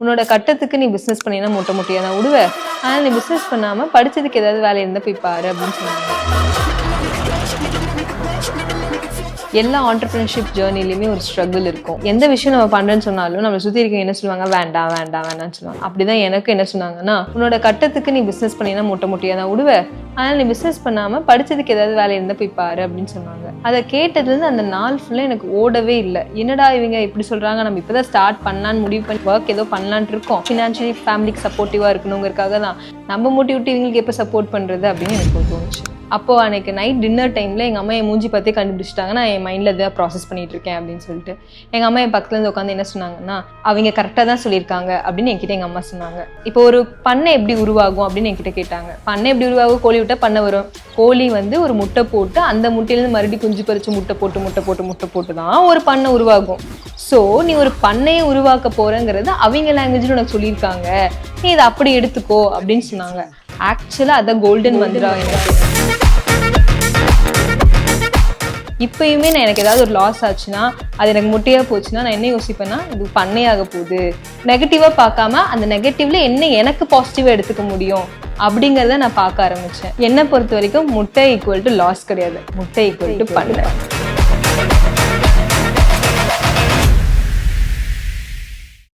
உன்னோட கட்டத்துக்கு நீ பிஸ்னஸ் பண்ணினா மூட்டை முட்டியாக தான் விடுவ. ஆனால் நீ பிஸ்னஸ் பண்ணாமல் படித்ததுக்கு ஏதாவது வேலை இருந்தால் போய் பாரு அப்படின்னு சொன்னாங்க. எல்லா ஆண்டர்பிரினர்ஷிப் ஜேர்னிலையுமே ஒரு ஸ்ட்ரகிள் இருக்கும். எந்த விஷயம் நம்ம பண்ணுறேன்னு சொன்னாலும் நம்மளை சுற்றி இருக்க என்ன சொல்லுவாங்க, வேண்டாம் வேண்டாம் வேண்டாம்னு சொல்லுவாங்க. அப்படிதான் எனக்கு என்ன சொன்னாங்கன்னா, உன்னோட கட்டத்துக்கு நீ பிஸ்னஸ் பண்ணினா மூட்டை முட்டியாக தான் விடுவ. ஆனால் நீ பிஸ்னஸ் பண்ணாமல் படித்ததுக்கு ஏதாவது வேலை இருந்தால் போய் பாரு அப்படின்னு சொன்னாங்க. அதை கேட்டதுலேருந்து அந்த நாள் ஃபுல்லாக எனக்கு ஓடவே இல்லை. என்னடா இவங்க இப்படி சொல்கிறாங்க, நம்ம இப்போ தான் ஸ்டார்ட் பண்ணலான்னு முடிவு பண்ணி ஒர்க் ஏதோ பண்ணலான்ட்டு இருக்கோம். ஃபினான்ஷியலி ஃபேமிலிக்கு சப்போர்ட்டிவாக இருக்கணுங்கிறதுக்காக தான் நம்ம மோட்டிவிட்டி இவங்களுக்கு எப்போ சப்போர்ட் பண்ணுறது அப்படின்னு எனக்கு தோணுச்சு. அப்போது அன்றைக்கி நைட் டின்னர் டைமில் எங்கள் அம்மா என் மூஞ்சி பார்த்தே கண்டுபிடிச்சிட்டாங்க நான் என் மைண்டில் இதை ப்ராசஸ் பண்ணிகிட்டு இருக்கேன் அப்படின்னு சொல்லிட்டு. எங்கள் அம்மா என் பக்கத்துலேருந்து உட்காந்து என்ன சொன்னாங்கன்னா, அவங்க கரெக்டாக தான் சொல்லியிருக்காங்க அப்படின்னு என்கிட்ட எங்கள் அம்மா சொன்னாங்க. இப்போ ஒரு பண்ணை எப்படி உருவாகும் அப்படின்னு என்கிட்ட கேட்டாங்க. பண்ணை எப்படி உருவாகும்? கோழி விட்டால் பண்ணை வரும். கோழி ஒரு முட்டை போட்டு அந்த முட்டையிலேருந்து மறுபடியும் குஞ்சு பறித்து முட்டை போட்டு தான் ஒரு பண்ணை உருவாகும். ஸோ நீ ஒரு பண்ணையை உருவாக்க போகிறங்கிறது அவங்க லாங்குவேஜில் உனக்கு சொல்லியிருக்காங்க, நீ இதை அப்படி எடுத்துக்கோ அப்படின்னு சொன்னாங்க. ஆக்சுவலாக அதை கோல்டன் மந்திரா எனக்கு. இப்பயுமே நான் எனக்கு ஏதாவது ஒரு லாஸ் ஆச்சுன்னா, அது எனக்கு முட்டையாக போச்சுன்னா நான் என்ன யோசிப்பேன்னா, இது பண்ணையாக போகுது. நெகட்டிவாக பார்க்காம அந்த நெகட்டிவ்ல என்ன எனக்கு பாசிட்டிவாக எடுத்துக்க முடியும் அப்படிங்கிறத நான் பார்க்க ஆரம்பித்தேன். என்னை பொறுத்த வரைக்கும் முட்டை ஈக்குவல் டு லாஸ் கிடையாது, முட்டை ஈக்குவல் டு பண்ணை.